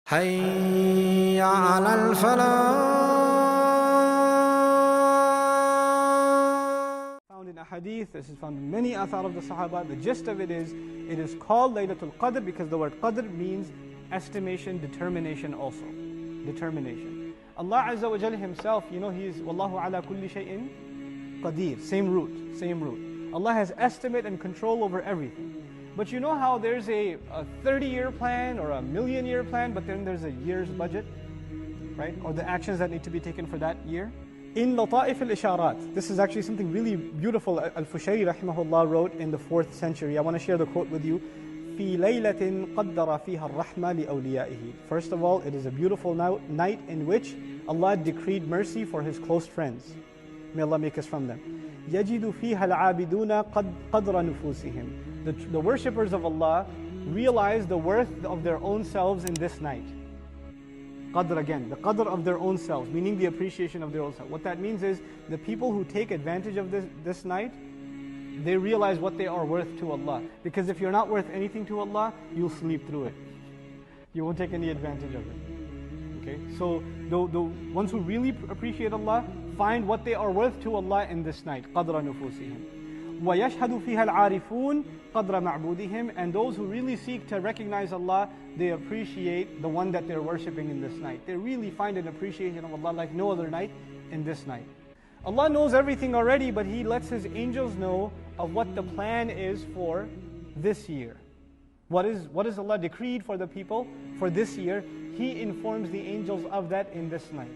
حي على الفلاح. Found in a hadith, this is found in many athar of the Sahaba. The gist of it is called Laylatul Qadr because the word Qadr means estimation, determination also. Determination. Allah Azza wa Jalla Himself, He is Wallahu ala kulli shay'in qadir. Same root. Allah has estimate and control over everything. But you know how there's a 30-year plan or a million-year plan, but then there's a year's budget, right? Or the actions that need to be taken for that year. In Lata'if al-Isharat, this is actually something really beautiful. Al-Fushayri rahimahullah wrote in the 4th century. I want to share the quote with you. في ليلة قدر فيها الرحمة لأوليائه. First of all, it is a beautiful night in which Allah decreed mercy for His close friends. May Allah make us from them. يجد فيها العابدون قدر نفوسهم. The worshippers of Allah realize the worth of their own selves in this night. Qadr again, the qadr of their own selves, meaning the appreciation of their own self. What that means is the people who take advantage of this night, they realize what they are worth to Allah. Because if you're not worth anything to Allah, you'll sleep through it. You won't take any advantage of it. Okay, so the ones who really appreciate Allah find what they are worth to Allah in this night. قدر نفوسهم. وَيَشْهَدُ فِيهَا الْعَارِفُونَ قَدْرَ مَعْبُودِهِمْ. And those who really seek to recognize Allah, they appreciate the one that they're worshipping in this night. They really find an appreciation of Allah like no other night in this night. Allah knows everything already, but He lets His angels know of what the plan is for this year. What is Allah decreed for the people for this year? He informs the angels of that in this night.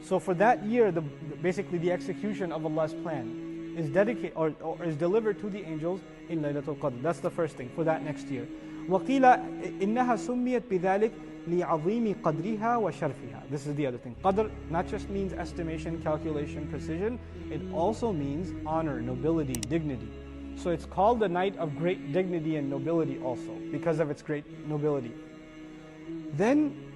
So for that year, basically the execution of Allah's plan is dedicated or is delivered to the angels in Laylatul Qadr. That's the first thing for that next year. وَقِيلَ إِنَّهَا سُمِّيَتْ بِذَلِكَ لِعَظِيمِ قَدْرِهَا وَشَرْفِهَا. This is the other thing. Qadr not just means estimation, calculation, precision. It also means honor, nobility, dignity. So it's called the night of great dignity and nobility also because of its great nobility. Then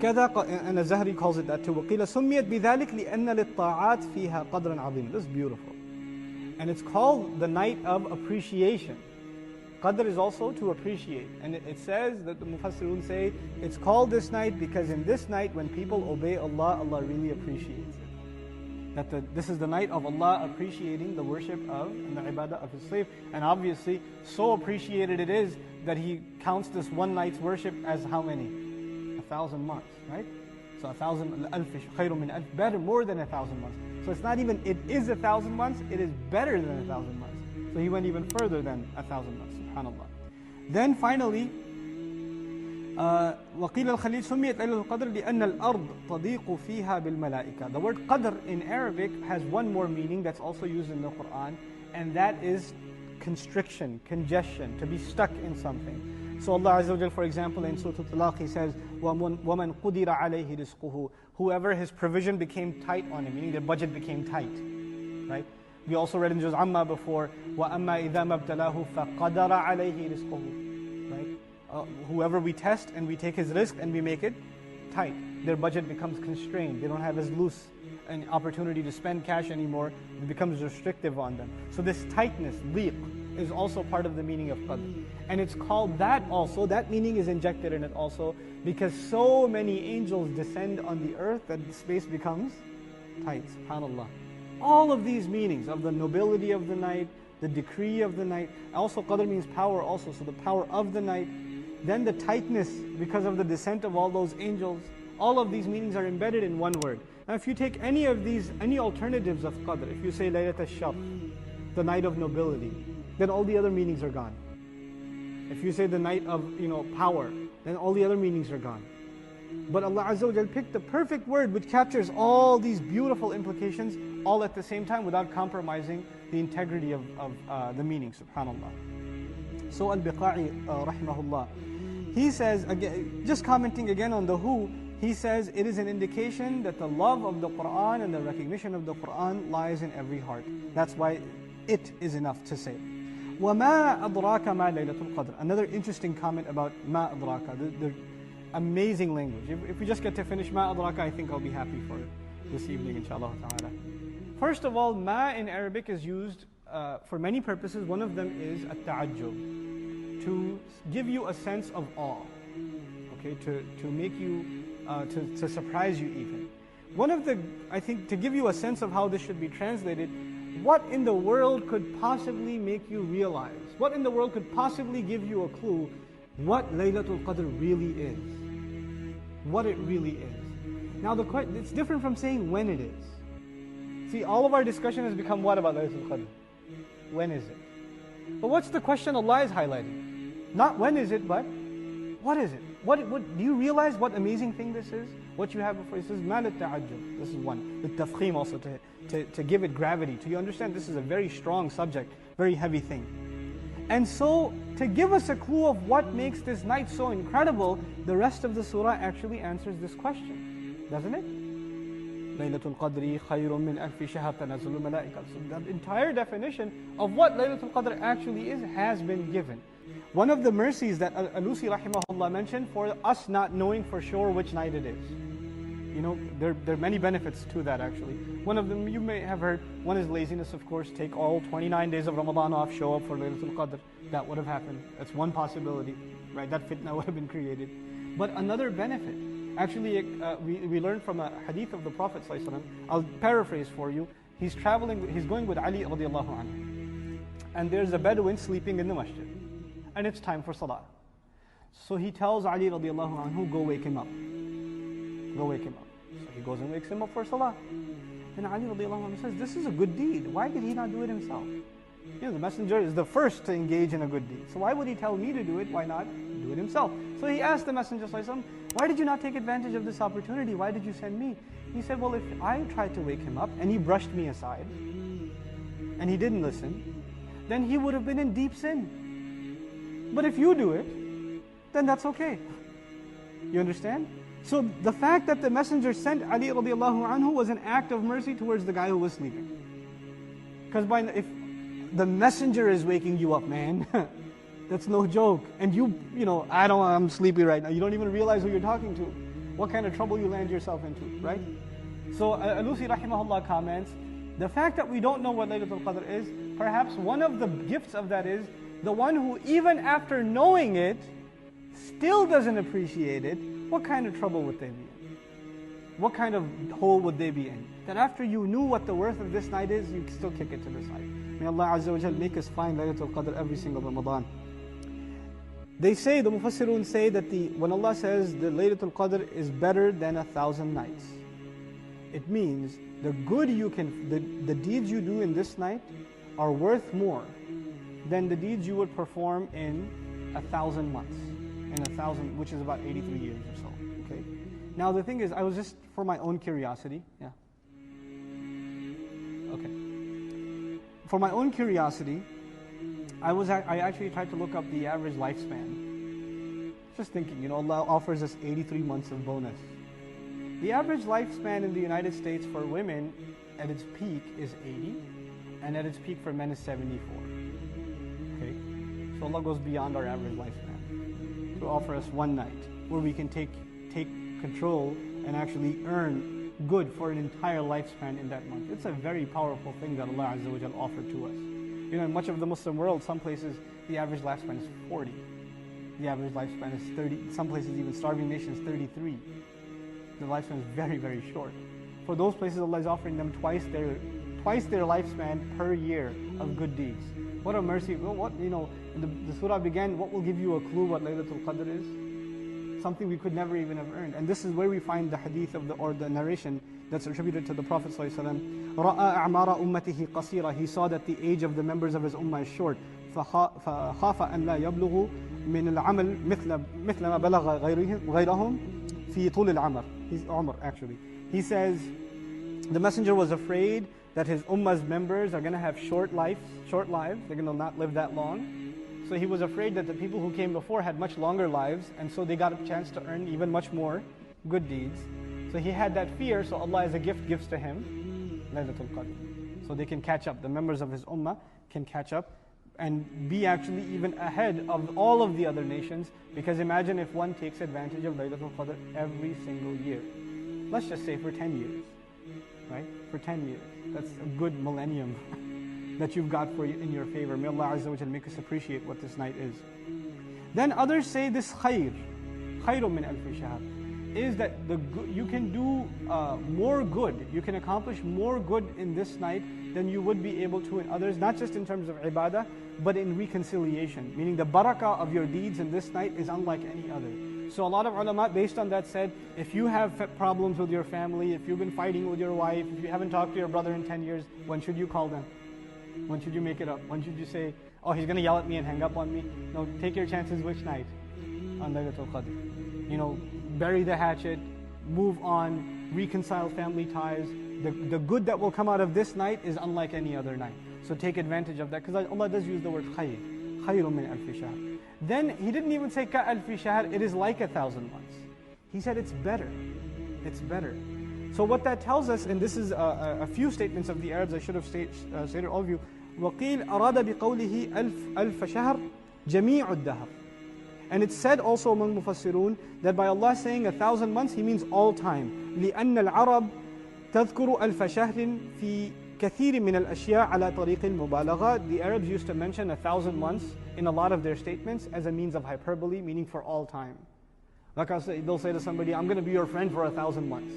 كذا, and Az-Zahri calls it that too. وَقِيلَ سُمِّيَتْ بِذَلِكَ لِأَنَّ لِلطَّاعَاتِ فِيهَا قَدْرًا عَظِيمًا. This is beautiful. And it's called the night of appreciation. Qadr is also to appreciate. And it says that the Mufassirun say, it's called this night because in this night when people obey Allah, Allah really appreciates it. That this is the night of Allah appreciating the worship of and the ibadah of His slave. And obviously, so appreciated it is that He counts this one night's worship as how many? 1,000 months, right? So 1,000 alf khayru min alf, better, more than 1,000 months. So it's not even, it is 1,000 months, it is better than 1,000 months. So He went even further than 1,000 months, subhanAllah. Then finally, وَقِيلَ الْخَلِيلُ سُمِّيَتْ لَيْلَةُ الْقَدْرِ لِأَنَّ الْأَرْضَ تَضِيقُ فِيهَا بِالْمَلَائِكَةِ. The word qadr in Arabic has one more meaning that's also used in the Quran, and that is constriction, congestion, to be stuck in something. So Allah Azza wa Jal, for example, in Surah Al-Talaq, He says, وَمَنْ قُدِرَ عَلَيْهِ رِزْقُهُ. Whoever his provision became tight on him, meaning their budget became tight, right? We also read in Juz Amma before, وَأَمَّا إِذَا مَبْتَلَاهُ فَقَدَرَ عَلَيْهِ رِزْقُهُ. Right? Whoever we test and we take his rizq and we make it tight, their budget becomes constrained. They don't have as loose an opportunity to spend cash anymore. It becomes restrictive on them. So this tightness, liq, is also part of the meaning of qadr. And it's called that also, that meaning is injected in it also, because so many angels descend on the earth that the space becomes tight, subhanAllah. All of these meanings of the nobility of the night, the decree of the night, also qadr means power also, so the power of the night, then the tightness because of the descent of all those angels, all of these meanings are embedded in one word. Now if you take any of these, any alternatives of qadr, if you say Laylat al-Shaf, the night of nobility, then all the other meanings are gone. If you say the night of power, then all the other meanings are gone. But Allah Azza wa Jal picked the perfect word which captures all these beautiful implications all at the same time without compromising the integrity of the meaning, subhanAllah. So Al-Biqa'i rahimahullah, he says, again, just commenting again on the who, he says it is an indication that the love of the Quran and the recognition of the Quran lies in every heart. That's why it is enough to say. وَمَا أَدْرَاكَ مَا لَيْلَةُ الْقَدْرِ. Another interesting comment about مَا أَدْرَاكَ, the amazing language. If we just get to finish مَا أَدْرَاكَ, I think I'll be happy for this evening, inshaAllah ta'ala. First of all, ma in Arabic is used for many purposes. One of them is at-ta'ajjub, to give you a sense of awe. okay, to make you, to surprise you even. One of the, I think, to give you a sense of how this should be translated, what in the world could possibly make you realize, what in the world could possibly give you a clue what Laylatul Qadr really is? What it really is. Now it's different from saying when it is. See, all of our discussion has become what about Laylatul Qadr? When is it? But what's the question Allah is highlighting? Not when is it, but what is it? What do you realize what amazing thing this is? What you have before you? This is mal al-ta'ajjub. This is one. The tafkhim also, to give it gravity. To you understand this is a very strong subject, very heavy thing. And so, to give us a clue of what makes this night so incredible, the rest of the surah actually answers this question. Doesn't it? Laylatul Qadri khayrun min alfi shahr tanazzalul malaika. So the entire definition of what Laylatul Qadr actually is has been given. One of the mercies that Alusi rahimahullah mentioned for us not knowing for sure which night it is. You know, there are many benefits to that actually. One of them you may have heard, one is laziness of course, take all 29 days of Ramadan off, show up for Laylatul Qadr. That would have happened. That's one possibility, right? That fitna would have been created. But another benefit, actually we learned from a hadith of the Prophet ﷺ. I'll paraphrase for you. He's going with Ali radiallahu anhu. And there's a Bedouin sleeping in the masjid. And it's time for salah. So he tells Ali radiallahu anhu, go wake him up. Go wake him up. So he goes and wakes him up for salah. And Ali radiallahu anhu says, this is a good deed. Why did he not do it himself? You know, the messenger is the first to engage in a good deed. So why would he tell me to do it? Why not do it himself? So he asked the Messenger ﷺ, why did you not take advantage of this opportunity? Why did you send me? He said, well, if I tried to wake him up and he brushed me aside and he didn't listen, then he would have been in deep sin. But if you do it, then that's okay. You understand? So the fact that the messenger sent Ali radiallahu anhu was an act of mercy towards the guy who was sleeping. Because if the messenger is waking you up, man, that's no joke. And you know, I'm sleepy right now. You don't even realize who you're talking to. What kind of trouble you land yourself into, right? So Alusi rahimahullah comments, the fact that we don't know what Laylatul Qadr is, perhaps one of the gifts of that is, the one who even after knowing it, still doesn't appreciate it, what kind of trouble would they be in? What kind of hole would they be in? That after you knew what the worth of this night is, you still kick it to the side. May Allah Azza wa Jal make us find Laylatul Qadr every single Ramadan. They say, the Mufassirun say that when Allah says the Laylatul Qadr is better than 1,000 nights, it means the deeds you do in this night are worth more than the deeds you would perform in 1,000 months, which is about 83 years or so. Okay. Now the thing is, I was just for my own curiosity, yeah. Okay. For my own curiosity, I actually tried to look up the average lifespan. Just thinking, you know, Allah offers us 83 months of bonus. The average lifespan in the United States for women at its peak is 80, and at its peak for men is 74. Okay? So Allah goes beyond our average lifespan to offer us one night where we can take control and actually earn good for an entire lifespan in that month. It's a very powerful thing that Allah Azza wa Jal offered to us. You know, in much of the Muslim world, some places the average lifespan is 40. The average lifespan is 30. Some places, even starving nations, 33. The lifespan is very, very short. For those places, Allah is offering them twice their lifespan per year of good deeds. What a mercy! Well, the surah began. What will give you a clue what Laylatul Qadr is? Something we could never even have earned. And this is where we find the hadith or the narration that's attributed to the Prophet ﷺ. رَأَى أَعْمَارَ أُمَّتِهِ قَصِيرًا. He saw that the age of the members of his ummah is short. فَخَافَ أَنْ لَا يَبْلُغُوا مِنَ الْعَمَلِ مِثْلَ مَا بَلَغَ غَيْرَهُمْ فِي طُولِ الْعَمَرِ. He's Umar actually. He says, the messenger was afraid that his ummah's members are going to have short lives. They're going to not live that long. So he was afraid that the people who came before had much longer lives, and so they got a chance to earn even much more good deeds. So he had that fear, so Allah as a gift gives to him Laylatul Qadr. So they can catch up, the members of his ummah can catch up and be actually even ahead of all of the other nations, because imagine if one takes advantage of Laylatul Qadr every single year. Let's just say for 10 years, right? For 10 years. That's a good millennium that you've got in your favor. May Allah Azza wa Jal make us appreciate what this night is. Then others say this khayr خَيْرٌ مِّنْ أَلْفِ شَهْرٍ, is that you can do more good, you can accomplish more good in this night than you would be able to in others, not just in terms of ibadah, but in reconciliation. Meaning the barakah of your deeds in this night is unlike any other. So a lot of ulama based on that said, if you have problems with your family, if you've been fighting with your wife, if you haven't talked to your brother in 10 years, when should you call them? When should you make it up? When should you say, oh, he's going to yell at me and hang up on me? No, take your chances which night? On Laylatul Qadr. Bury the hatchet, move on, reconcile family ties. The good that will come out of this night is unlike any other night. So take advantage of that, because Allah does use the word khayr. Khayrun min alfi shahr. Then He didn't even say ka alfi shahr, it is like 1,000 months. He said it's better. It's better. So what that tells us, and this is a few statements of the Arabs I should have stated all of you. وَقِيلْ أَرَادَ بِقَوْلِهِ أَلْفَ شَهْرٍ جَمِيعُ الدَّهْرِ. And it's said also among Mufassirun that by Allah saying 1,000 months, He means all time. لِأَنَّ الْعَرَبِ تَذْكُرُ أَلْفَ شَهْرٍ فِي كَثِيرٍ مِنَ الْأَشْيَاءِ عَلَى طَرِيقِ الْمُبَالَغَةِ. The Arabs used to mention 1,000 months in a lot of their statements as a means of hyperbole, meaning for all time. Like they'll say to somebody, I'm going to be your friend for 1,000 months.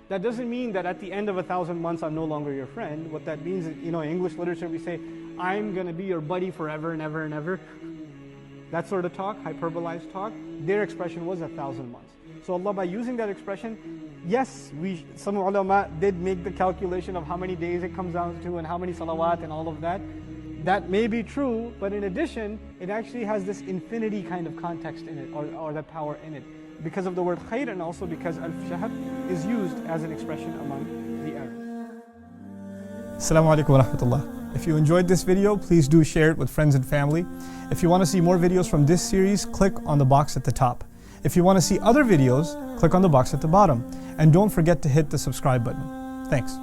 That doesn't mean that at the end of 1,000 months I'm no longer your friend. What that means is, in English literature we say, I'm going to be your buddy forever and ever and ever. That sort of talk, hyperbolized talk, their expression was 1,000 months. So Allah, by using that expression, yes, some ulama did make the calculation of how many days it comes down to and how many salawat and all of that. That may be true, but in addition, it actually has this infinity kind of context in it, or the power in it, because of the word khayr, and also because al-shahr is used as an expression among the Arabs. Assalamu alaikum wa rahmatullah. If you enjoyed this video, please do share it with friends and family. If you want to see more videos from this series, click on the box at the top. If you want to see other videos, click on the box at the bottom. And don't forget to hit the subscribe button. Thanks.